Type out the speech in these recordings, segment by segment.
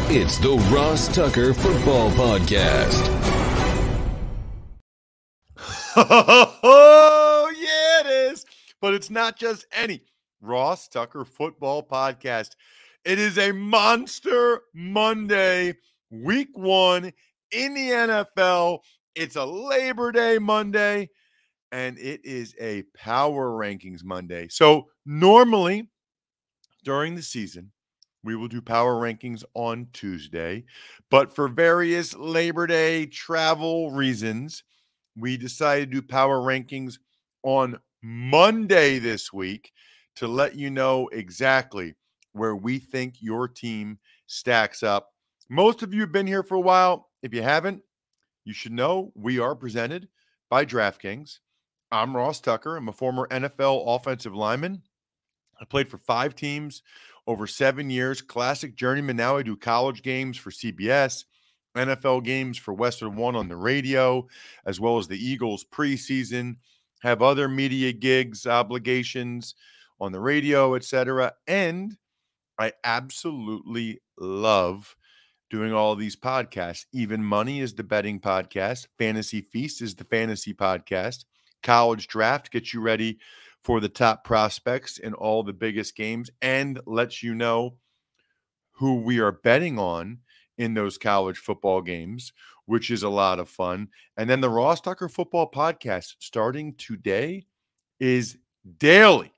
It's the Ross Tucker Football Podcast. Oh, yeah, it is. But it's not just any Ross Tucker Football Podcast. It is a Monster Monday, week 1 in the NFL. It's a Labor Day Monday, and it is a Power Rankings Monday. So normally during the season, we will do Power Rankings on Tuesday, but for various Labor Day travel reasons, we decided to do Power Rankings on Monday this week to let you know exactly where we think your team stacks up. Most of you have been here for a while. If you haven't, you should know we are presented by DraftKings. I'm Ross Tucker. I'm a former NFL offensive lineman. I played for 5 teams over 7 years, classic journeyman. Now I do college games for CBS, NFL games for Western One on the radio, as well as the Eagles preseason, have other media gigs, obligations on the radio, etc. And I absolutely love doing all of these podcasts. Even Money is the betting podcast. Fantasy Feast is the fantasy podcast. College Draft gets you ready for the top prospects in all the biggest games and lets you know who we are betting on in those college football games, which is a lot of fun. And then the Ross Tucker Football Podcast, starting today, is daily.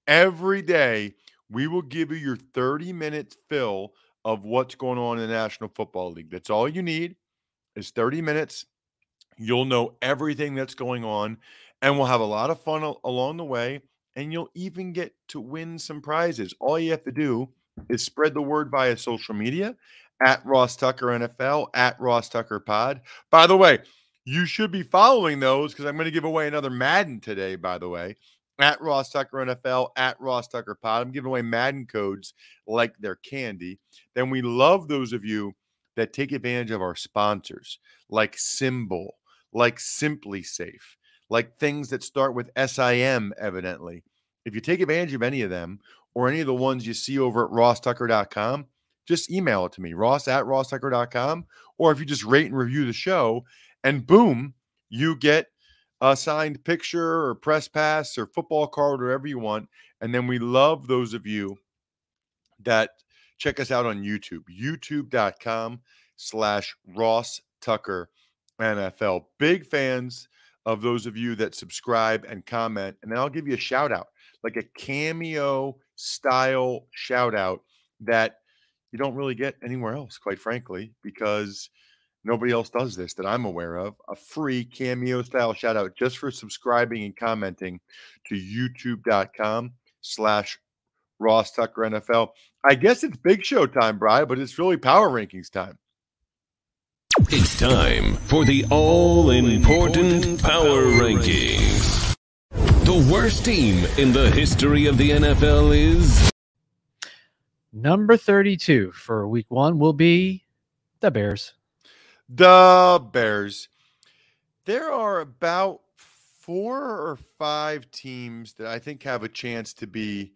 Every day, we will give you your 30-minute fill of what's going on in the National Football League. That's all you need is 30 minutes. You'll know everything that's going on, and we'll have a lot of fun along the way, and you'll even get to win some prizes. All you have to do is spread the word via social media at Ross Tucker NFL, at Ross Tucker Pod. By the way, you should be following those because I'm going to give away another Madden today, by the way, at Ross Tucker NFL, at Ross Tucker Pod. I'm giving away Madden codes like they're candy. Then we love those of you that take advantage of our sponsors like Symbol, like Simply Safe, like things that start with SIM, evidently. If you take advantage of any of them or any of the ones you see over at rosstucker.com, just email it to me, ross@rosstucker.com. Or if you just rate and review the show, and boom, you get a signed picture or press pass or football card, or whatever you want. And then we love those of you that check us out on YouTube, youtube.com/Ross Tucker NFL. Big fans of those of you that subscribe and comment. And then I'll give you a shout out, like a cameo style shout out that you don't really get anywhere else, quite frankly, because nobody else does this that I'm aware of. A free cameo style shout out just for subscribing and commenting to youtube.com/Ross Tucker NFL. I guess it's Big Show time, Bri, but it's really Power Rankings time. It's time for the all-important Power Rankings. The worst team in the history of the NFL is... Number 32 for week 1 will be the Bears. The Bears. There are about 4 or 5 teams that I think have a chance to be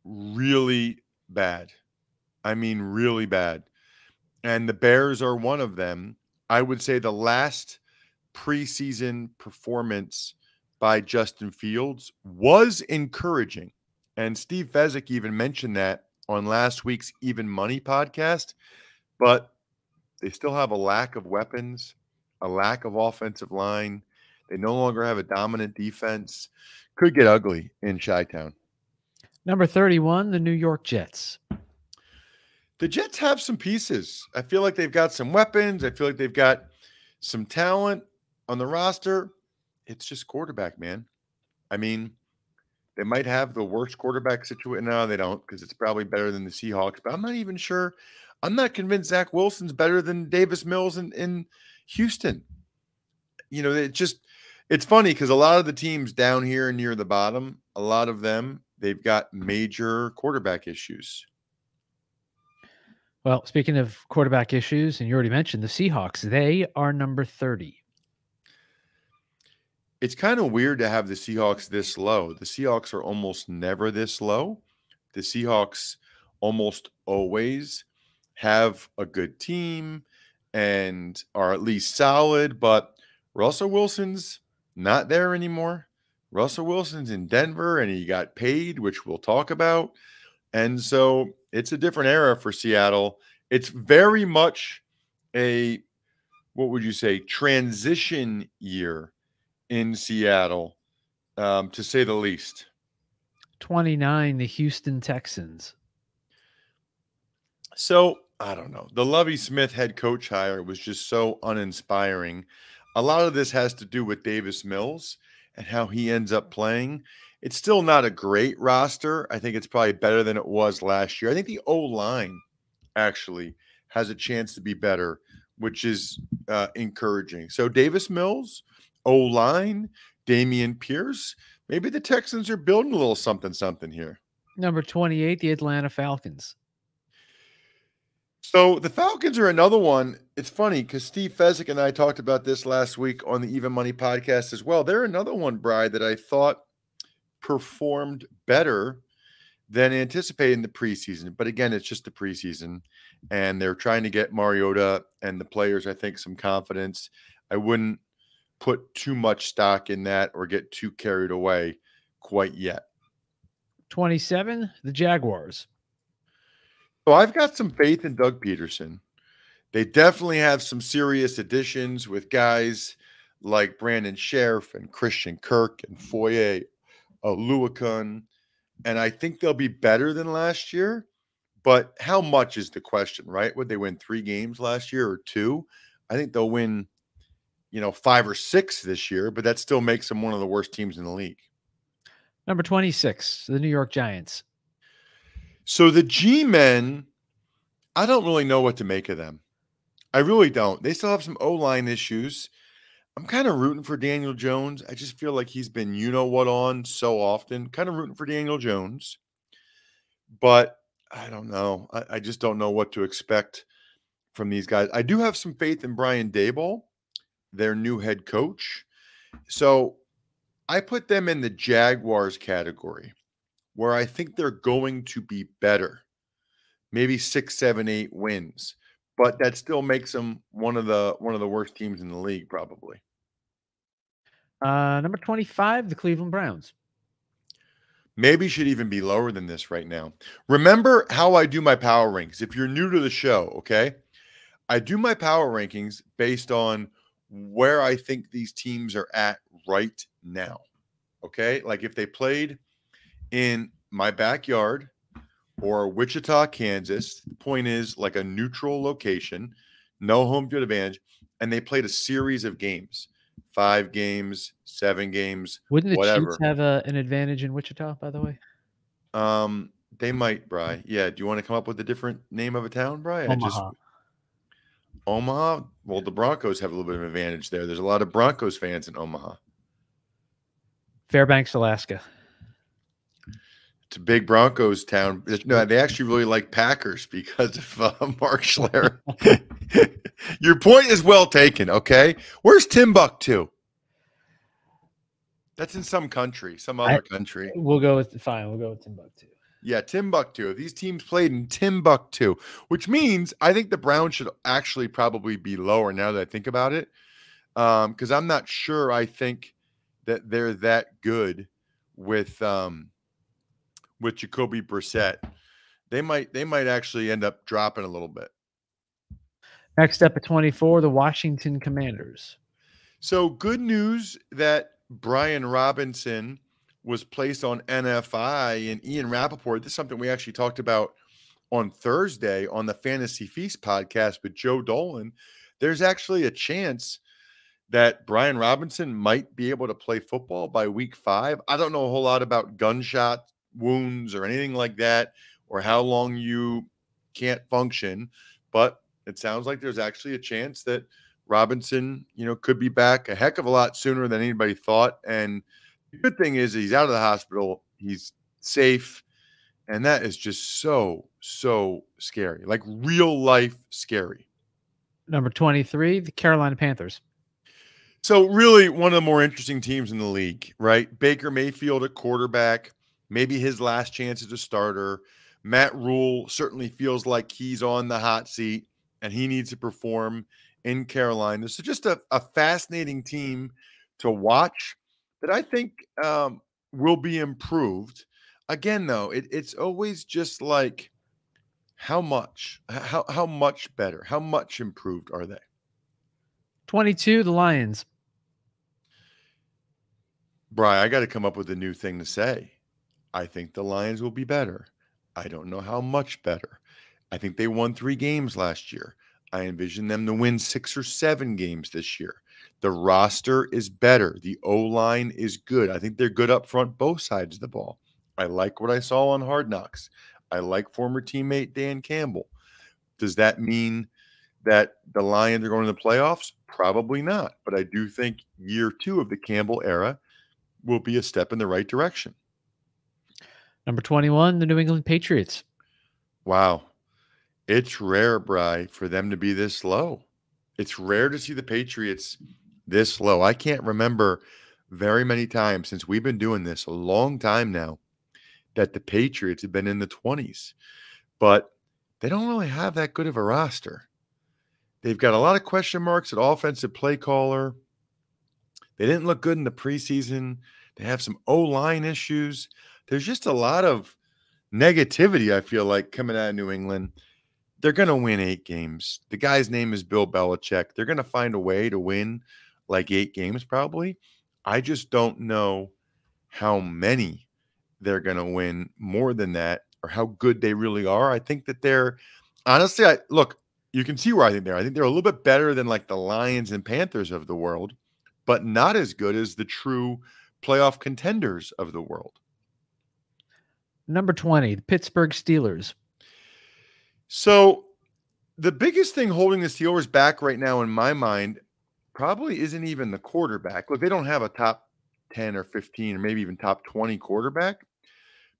really bad. I mean, really bad. And the Bears are one of them. I would say the last preseason performance by Justin Fields was encouraging. And Steve Fezzik even mentioned that on last week's Even Money podcast. But they still have a lack of weapons, a lack of offensive line. They no longer have a dominant defense. Could get ugly in Chi-Town. Number 31, the New York Jets. The Jets have some pieces. I feel like they've got some weapons. I feel like they've got some talent on the roster. It's just quarterback, man. I mean, they might have the worst quarterback situation. No, they don't, because it's probably better than the Seahawks. But I'm not even sure. I'm not convinced Zach Wilson's better than Davis Mills in Houston. You know, it's funny because a lot of the teams down here near the bottom, a lot of them, they've got major quarterback issues. Well, speaking of quarterback issues, and you already mentioned the Seahawks, they are number 30. It's kind of weird to have the Seahawks this low. The Seahawks are almost never this low. The Seahawks almost always have a good team and are at least solid, but Russell Wilson's not there anymore. Russell Wilson's in Denver and he got paid, which we'll talk about. And so it's a different era for Seattle. It's very much a, what would you say, transition year in Seattle, to say the least. 29, the Houston Texans. So I don't know. The Lovie Smith head coach hire was just so uninspiring. A lot of this has to do with Davis Mills and how he ends up playing. It's still not a great roster. I think it's probably better than it was last year. I think the O-line actually has a chance to be better, which is encouraging. So Davis Mills, O-line, Damian Pierce. Maybe the Texans are building a little something here. Number 28, the Atlanta Falcons. So the Falcons are another one. It's funny because Steve Fezzik and I talked about this last week on the Even Money podcast as well. They're another one, Bri, that I thought performed better than anticipated in the preseason. But again, it's just the preseason, and they're trying to get Mariota and the players, I think, some confidence. I wouldn't put too much stock in that or get too carried away quite yet. 27, the Jaguars. So I've got some faith in Doug Peterson. They definitely have some serious additions with guys like Brandon Sheriff and Christian Kirk and Foye Oluokun. And I think they'll be better than last year. But how much is the question, right? Would they win 3 games last year or 2? I think they'll win, 5 or 6 this year, but that still makes them one of the worst teams in the league. Number 26, the New York Giants. So the G-men, I don't really know what to make of them. I really don't. They still have some O-line issues. I'm kind of rooting for Daniel Jones. I just feel like he's been you-know-what on so often. Kind of rooting for Daniel Jones. But I don't know. I just don't know what to expect from these guys. I do have some faith in Brian Daboll, their new head coach. So I put them in the Jaguars category, where I think they're going to be better. Maybe 6, 7, 8 wins. But that still makes them one of the worst teams in the league, probably. Number 25, the Cleveland Browns. Maybe should even be lower than this right now. Remember how I do my power rankings. If you're new to the show, okay, I do my power rankings based on where I think these teams are at right now. Okay, like if they played in my backyard or Wichita, Kansas, the point is like a neutral location, no home field advantage, and they played a series of games, 5 games, 7 games, Wouldn't the whatever. Chiefs have an advantage in Wichita, by the way? They might, Bri. Yeah. Do you want to come up with a different name of a town, Bri? Omaha. Omaha? Well, the Broncos have a little bit of an advantage there. There's a lot of Broncos fans in Omaha. Fairbanks, Alaska. It's a big Broncos town. No, they actually really like Packers because of Mark Schler. Your point is well taken, okay? Where's Timbuktu? That's in some country, some other country. We'll go with Timbuktu. Yeah, Timbuktu. These teams played in Timbuktu, which means I think the Browns should actually probably be lower now that I think about it, because I'm not sure I think that they're that good with Jacoby Brissett. They might actually end up dropping a little bit. Next up at 24, the Washington Commanders. So good news that Brian Robinson was placed on NFI, and Ian Rappaport. This is something we actually talked about on Thursday on the Fantasy Feast podcast with Joe Dolan. There's actually a chance that Brian Robinson might be able to play football by week 5. I don't know a whole lot about gunshot wounds or anything like that, or how long you can't function, but it sounds like there's actually a chance that Robinson, could be back a heck of a lot sooner than anybody thought. And the good thing is he's out of the hospital. He's safe. And that is just so, so scary, like real life scary. Number 23, the Carolina Panthers. So really one of the more interesting teams in the league, right? Baker Mayfield at quarterback, maybe his last chance as a starter. Matt Rule certainly feels like he's on the hot seat and he needs to perform in Carolina. So just a fascinating team to watch that I think will be improved. Again, though, it's always just like how much better, how much improved are they? 22, the Lions. Bri, I got to come up with a new thing to say. I think the Lions will be better. I don't know how much better. I think they won 3 games last year. I envision them to win 6 or 7 games this year. The roster is better. The O-line is good. I think they're good up front, both sides of the ball. I like what I saw on Hard Knocks. I like former teammate Dan Campbell. Does that mean that the Lions are going to the playoffs? Probably not. But I do think year 2 of the Campbell era will be a step in the right direction. Number 21, the New England Patriots. Wow. It's rare, Bri, for them to be this low. It's rare to see the Patriots this low. I can't remember very many times since we've been doing this a long time now that the Patriots have been in the 20s. But they don't really have that good of a roster. They've got a lot of question marks at offensive play caller. They didn't look good in the preseason. They have some O-line issues. There's just a lot of negativity, I feel like, coming out of New England. They're going to win 8 games. The guy's name is Bill Belichick. They're going to find a way to win like 8 games probably. I just don't know how many they're going to win more than that or how good they really are. I think that they're honestly, look, you can see where I think they're. I think they're a little bit better than like the Lions and Panthers of the world, but not as good as the true playoff contenders of the world. Number 20, the Pittsburgh Steelers. So the biggest thing holding the Steelers back right now in my mind probably isn't even the quarterback. Look, they don't have a top 10 or 15 or maybe even top 20 quarterback,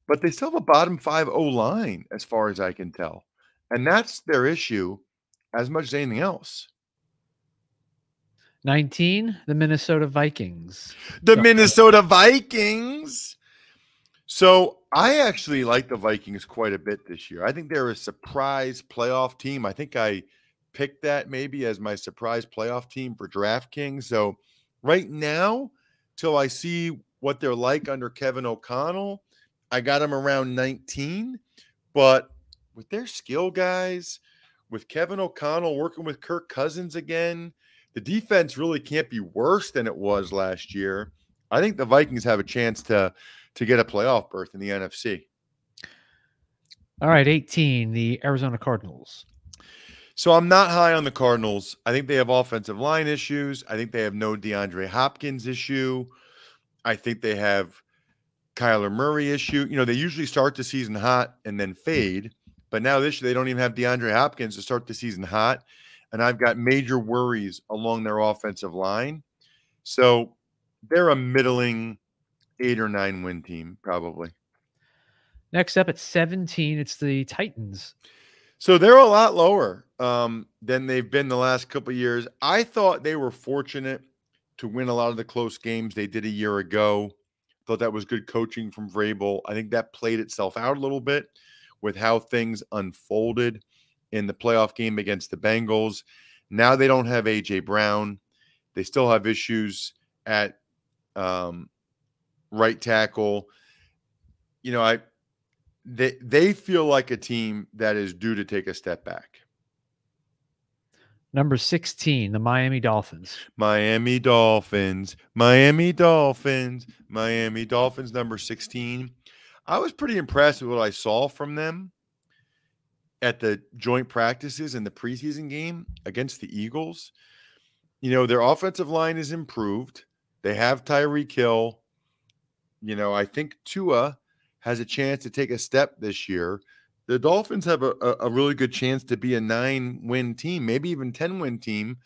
but they still have a bottom 5 O-line as far as I can tell. And that's their issue as much as anything else. 19, the Minnesota Vikings. The Minnesota Vikings. So I actually like the Vikings quite a bit this year. I think they're a surprise playoff team. I think I picked that maybe as my surprise playoff team for DraftKings. So right now, till I see what they're like under Kevin O'Connell, I got them around 19. But with their skill guys, with Kevin O'Connell working with Kirk Cousins again, the defense really can't be worse than it was last year. I think the Vikings have a chance to get a playoff berth in the NFC. All right, 18, the Arizona Cardinals. So I'm not high on the Cardinals. I think they have offensive line issues. I think they have no DeAndre Hopkins issue. I think they have Kyler Murray issue. You know, they usually start the season hot and then fade. But now this year, they don't even have DeAndre Hopkins to start the season hot. And I've got major worries along their offensive line. So they're a middling 8 or 9 win team, probably. Next up at 17, it's the Titans. So they're a lot lower than they've been the last couple of years. I thought they were fortunate to win a lot of the close games they did a year ago. Thought that was good coaching from Vrabel. I think that played itself out a little bit with how things unfolded in the playoff game against the Bengals. Now they don't have A.J. Brown. They still have issues at right tackle. You know, they feel like a team that is due to take a step back. Number 16, the Miami Dolphins. Miami Dolphins, Miami Dolphins, Miami Dolphins, number 16. I was pretty impressed with what I saw from them at the joint practices in the preseason game against the Eagles. You know, their offensive line is improved. They have Tyreek Hill. You know, I think Tua has a chance to take a step this year. The Dolphins have a really good chance to be a 9-win team, maybe even 10-win team.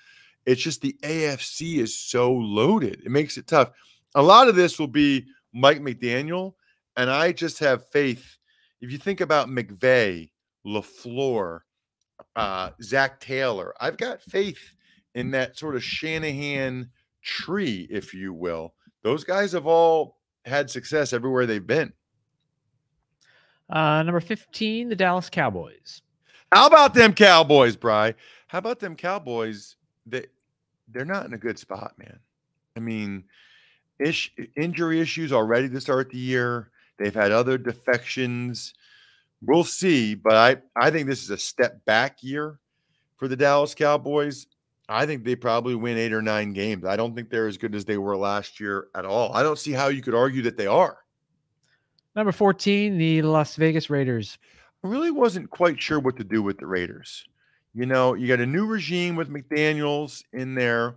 It's just the AFC is so loaded. It makes it tough. A lot of this will be Mike McDaniel, and I just have faith. If you think about McVay, LaFleur, Zach Taylor, I've got faith in that sort of Shanahan tree, if you will. Those guys have all had success everywhere they've been. Number 15, the Dallas Cowboys. How about them Cowboys, Bri? How about them Cowboys? They're not in a good spot, man. I mean, injury issues already to start the year. They've had other defections. We'll see, but I think this is a step back year for the Dallas Cowboys. I think they probably win 8 or 9 games. I don't think they're as good as they were last year at all. I don't see how you could argue that they are. Number 14, the Las Vegas Raiders. I really wasn't quite sure what to do with the Raiders. You know, you got a new regime with McDaniels in there.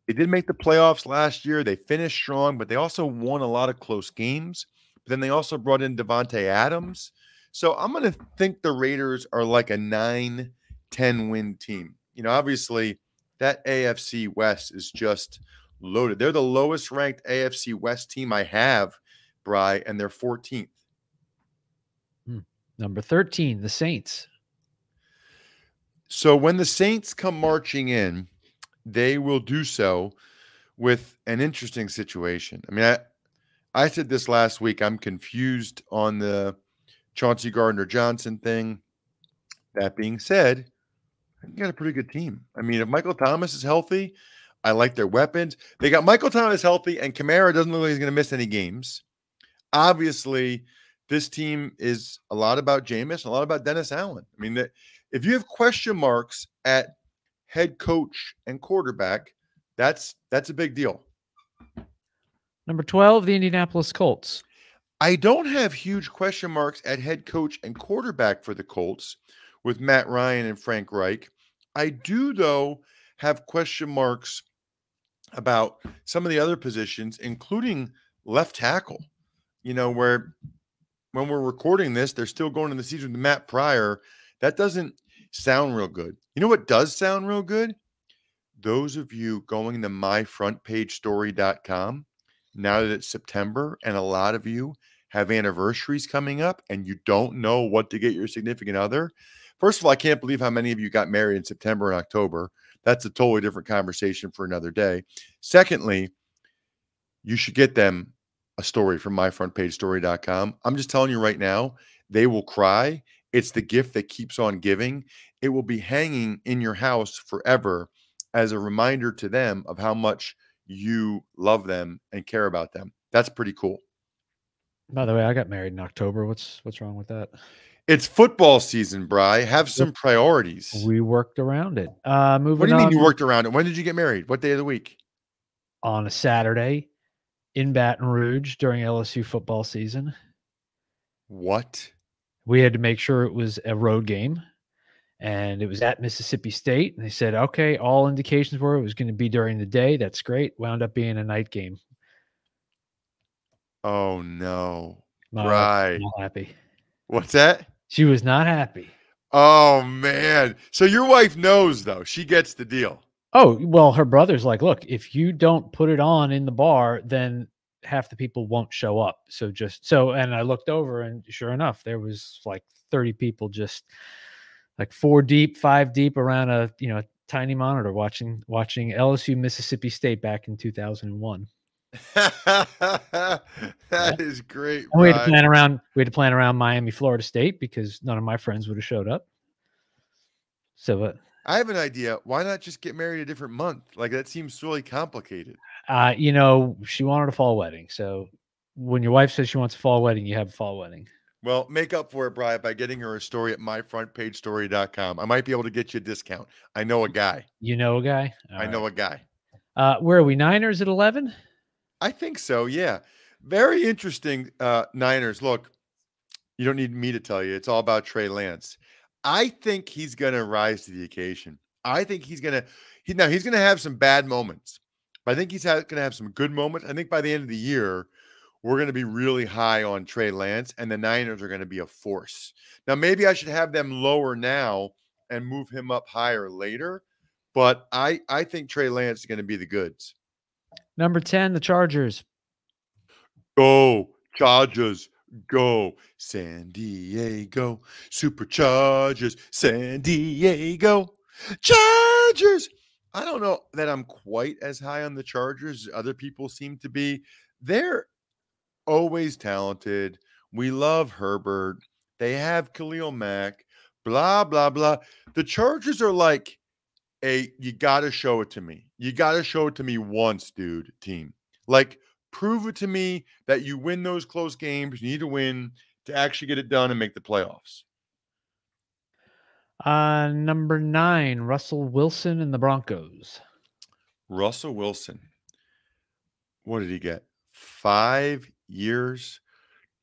They did make the playoffs last year. They finished strong, but they also won a lot of close games. But then they also brought in Devontae Adams. So I'm going to think the Raiders are like a 9-10 win team. You know, obviously that AFC West is just loaded. They're the lowest ranked AFC West team I have, Bri, and they're 14th. Number 13, the Saints. So when the Saints come marching in, they will do so with an interesting situation. I mean, I said this last week. I'm confused on the Chauncey Gardner-Johnson thing. That being said, you got a pretty good team. I mean, if Michael Thomas is healthy, I like their weapons. They got Michael Thomas healthy, and Kamara doesn't look like he's going to miss any games. Obviously, this team is a lot about Jameis and a lot about Dennis Allen. I mean, if you have question marks at head coach and quarterback, that's a big deal. Number 12, the Indianapolis Colts. I don't have huge question marks at head coach and quarterback for the Colts with Matt Ryan and Frank Reich. I do, though, have question marks about some of the other positions, including left tackle. You know, where when we're recording this, they're still going in the season with Matt Pryor. That doesn't sound real good. You know what does sound real good? Those of you going to myfrontpagestory.com, now that it's September and a lot of you have anniversaries coming up and you don't know what to get your significant other. First of all, I can't believe how many of you got married in September and October. That's a totally different conversation for another day. Secondly, you should get them a story from myfrontpagestory.com. I'm just telling you right now, they will cry. It's the gift that keeps on giving. It will be hanging in your house forever as a reminder to them of how much you love them and care about them. That's pretty cool. By the way, I got married in October. What's wrong with that? It's football season, Bri. Have some priorities. We worked around it. Moving What do you mean on, you worked around it? When did you get married? What day of the week? on a Saturday in Baton Rouge during LSU football season. What? We had to make sure it was a road game, and it was at Mississippi State. And they said, okay, all indications were it was going to be during the day. That's great. Wound up being a night game. Oh, no. Right. Not happy. What's that? She was not happy. Oh, man. So your wife knows, though. She gets the deal. Oh, well, her brother's like, look, if you don't put it on in the bar, then half the people won't show up. And I looked over, and sure enough, there was like 30 people, just like 4 deep, 5 deep around a tiny monitor watching LSU Mississippi State back in 2001. That is great. And we had to plan around Miami, Florida State, because none of my friends would have showed up. So I have an idea. Why not just get married a different month? Like, that seems really complicated. She wanted a fall wedding. So when your wife says she wants a fall wedding, you have a fall wedding. Well, make up for it, Brian, by getting her a story at myfrontpagestory.com. I might be able to get you a discount. I know a guy. You know a guy? I know a guy. Where are we? Niners at 11? I think so, yeah. Very interesting, Niners. Look, you don't need me to tell you. It's all about Trey Lance. I think he's going to rise to the occasion. I think he's going to have some bad moments, but I think he's going to have some good moments. I think by the end of the year, we're going to be really high on Trey Lance, and the Niners are going to be a force. Now, maybe I should have them lower now and move him up higher later, but I think Trey Lance is going to be the goods. Number 10, the Chargers. Go, Chargers. Go, San Diego. Superchargers, San Diego. Chargers. I don't know that I'm quite as high on the Chargers as other people seem to be. They're always talented. We love Herbert. They have Khalil Mack, blah, blah, blah. The Chargers are like you got to show it to me. You got to show it to me once, dude, team. Like, prove it to me that you win those close games. You need to win to actually get it done and make the playoffs. Number 9, Russell Wilson and the Broncos. Russell Wilson. What did he get? 5 years,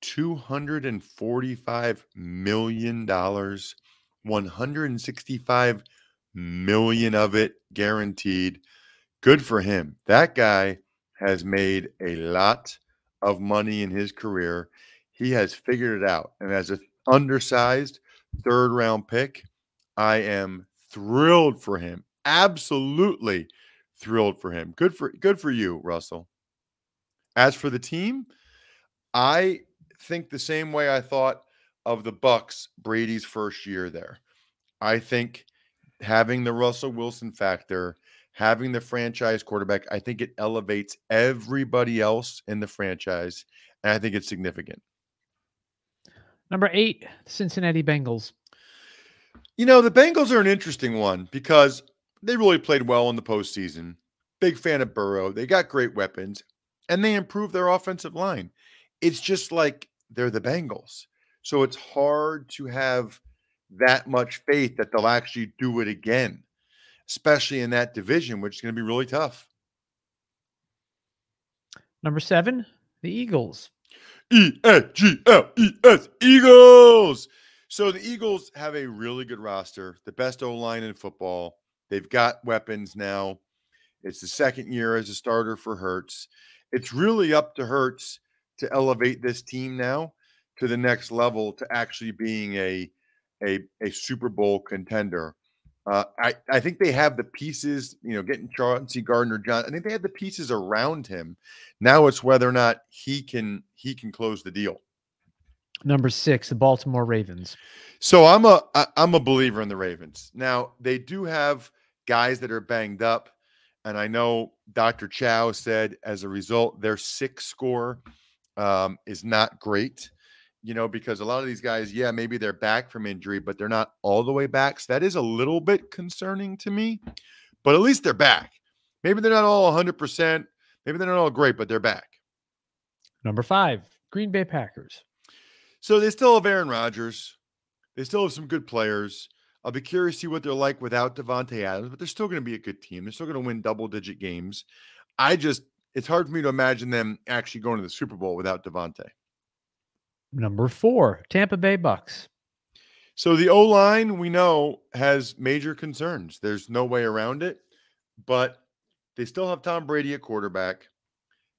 $245 million, $165 million of it guaranteed. Good for him. That guy has made a lot of money in his career. He has figured it out. And as an undersized third-round pick, I am thrilled for him. Absolutely thrilled for him. Good for you, Russell. As for the team, I think the same way I thought of the Bucks Brady's first year there. I think having the Russell Wilson factor, having the franchise quarterback, I think it elevates everybody else in the franchise, and I think it's significant. Number 8, Cincinnati Bengals. You know, the Bengals are an interesting one because they really played well in the postseason. Big fan of Burrow. They got great weapons, and they improved their offensive line. It's just like they're the Bengals. So it's hard to have that much faith that they'll actually do it again, especially in that division, which is going to be really tough. Number 7, the Eagles. E-A-G-L-E-S, Eagles. So the Eagles have a really good roster, the best O-line in football. They've got weapons now. It's the second year as a starter for Hurts. It's really up to Hurts to elevate this team now to the next level, to actually being a Super Bowl contender. I think they have the pieces, getting Chauncey Gardner-Johnson. I think they have the pieces around him. Now it's whether or not he can close the deal. Number 6, the Baltimore Ravens. So I'm a believer in the Ravens. Now, they do have guys that are banged up, and I know Dr. Chow said as a result their 6 score is not great. Because a lot of these guys, maybe they're back from injury, but they're not all the way back. So that is a little bit concerning to me, but at least they're back. Maybe they're not all 100%. Maybe they're not all great, but they're back. Number 5, Green Bay Packers. So they still have Aaron Rodgers. They still have some good players. I'll be curious to see what they're like without Devontae Adams, but they're still going to be a good team. They're still going to win double-digit games. It's hard for me to imagine them actually going to the Super Bowl without Devontae. Number 4, Tampa Bay Bucks. So the O-line, we know, has major concerns. There's no way around it, but they still have Tom Brady at quarterback.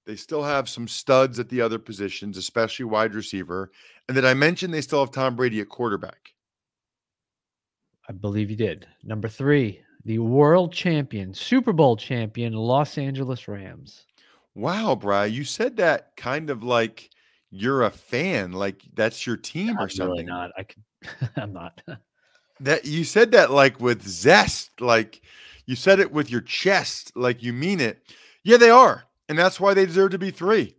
They still have some studs at the other positions, especially wide receiver. And did I mention they still have Tom Brady at quarterback? I believe you did. Number 3, the world champion, Super Bowl champion, Los Angeles Rams. Wow, Bri, you said that kind of like you're a fan, like that's your team or something. Really not. I'm not. That you said that like with zest, like you said it with your chest, like you mean it. Yeah, they are, and that's why they deserve to be 3.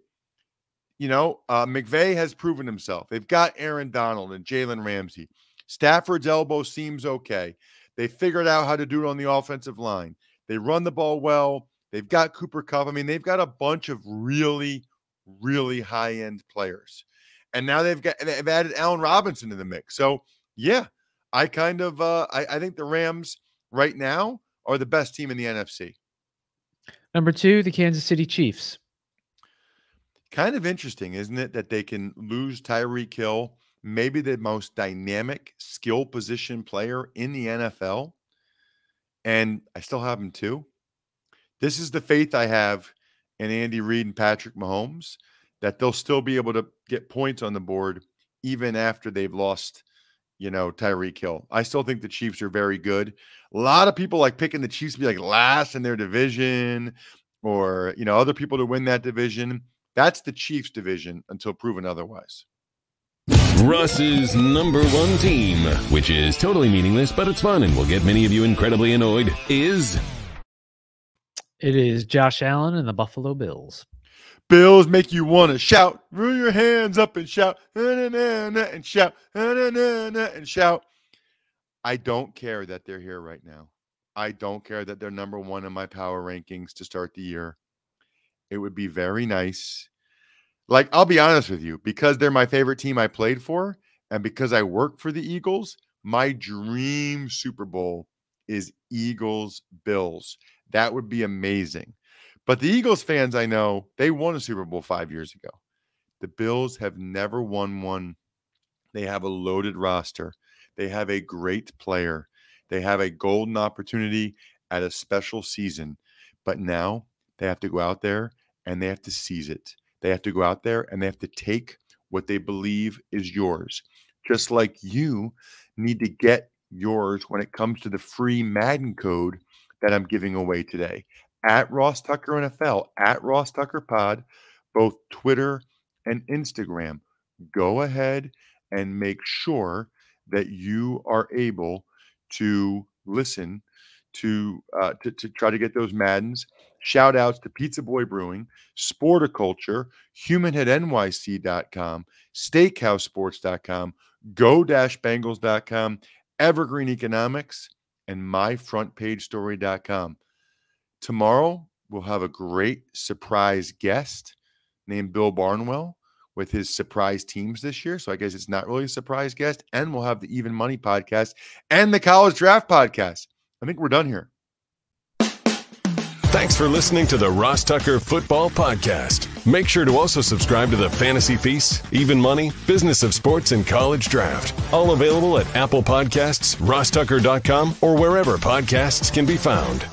McVay has proven himself. They've got Aaron Donald and Jalen Ramsey. Stafford's elbow seems okay. They figured out how to do it on the offensive line. They run the ball well. They've got Cooper Kupp. I mean, they've got a bunch of really high-end players. And now they've added Allen Robinson to the mix. So, yeah, I think the Rams right now are the best team in the NFC. Number 2, the Kansas City Chiefs. Kind of interesting, isn't it, that they can lose Tyreek Hill, maybe the most dynamic skill position player in the NFL, and I still have him too. This is the faith I have in Andy Reid and Patrick Mahomes, that they'll still be able to get points on the board even after they've lost, Tyreek Hill. I still think the Chiefs are very good. A lot of people like picking the Chiefs to be like last in their division, or, other people to win that division. That's the Chiefs division until proven otherwise. Russ's number 1 team, which is totally meaningless, but it's fun and will get many of you incredibly annoyed, is... It is Josh Allen and the Buffalo Bills. Bills make you want to shout, roll your hands up and shout, and shout, and shout. I don't care that they're here right now. I don't care that they're number one in my power rankings to start the year. It would be very nice. Like, I'll be honest with you, because they're my favorite team I played for, and because I work for the Eagles, my dream Super Bowl is Eagles-Bills. That would be amazing. But the Eagles fans I know, they won a Super Bowl 5 years ago. The Bills have never won one. They have a loaded roster. They have a great player. They have a golden opportunity at a special season. But now they have to go out there and they have to seize it. They have to go out there and they have to take what they believe is yours. Just like you need to get yours when it comes to the free Madden code that I'm giving away today. At Ross Tucker NFL, at Ross Tucker Pod, both Twitter and Instagram. Go ahead and make sure that you are able to listen to try to get those Maddens. Shout outs to Pizza Boy Brewing, Sporticulture, HumanHeadNYC.com, SteakhouseSports.com, Go-Bengals.com, Evergreen Economics, and MyFrontPageStory.com. Tomorrow, we'll have a great surprise guest named Bill Barnwell with his surprise teams this year. So I guess it's not really a surprise guest. And we'll have the Even Money podcast and the College Draft podcast. I think we're done here. Thanks for listening to the Ross Tucker Football Podcast. Make sure to also subscribe to the Fantasy Feast, Even Money, Business of Sports, and College Draft. All available at Apple Podcasts, rosstucker.com, or wherever podcasts can be found.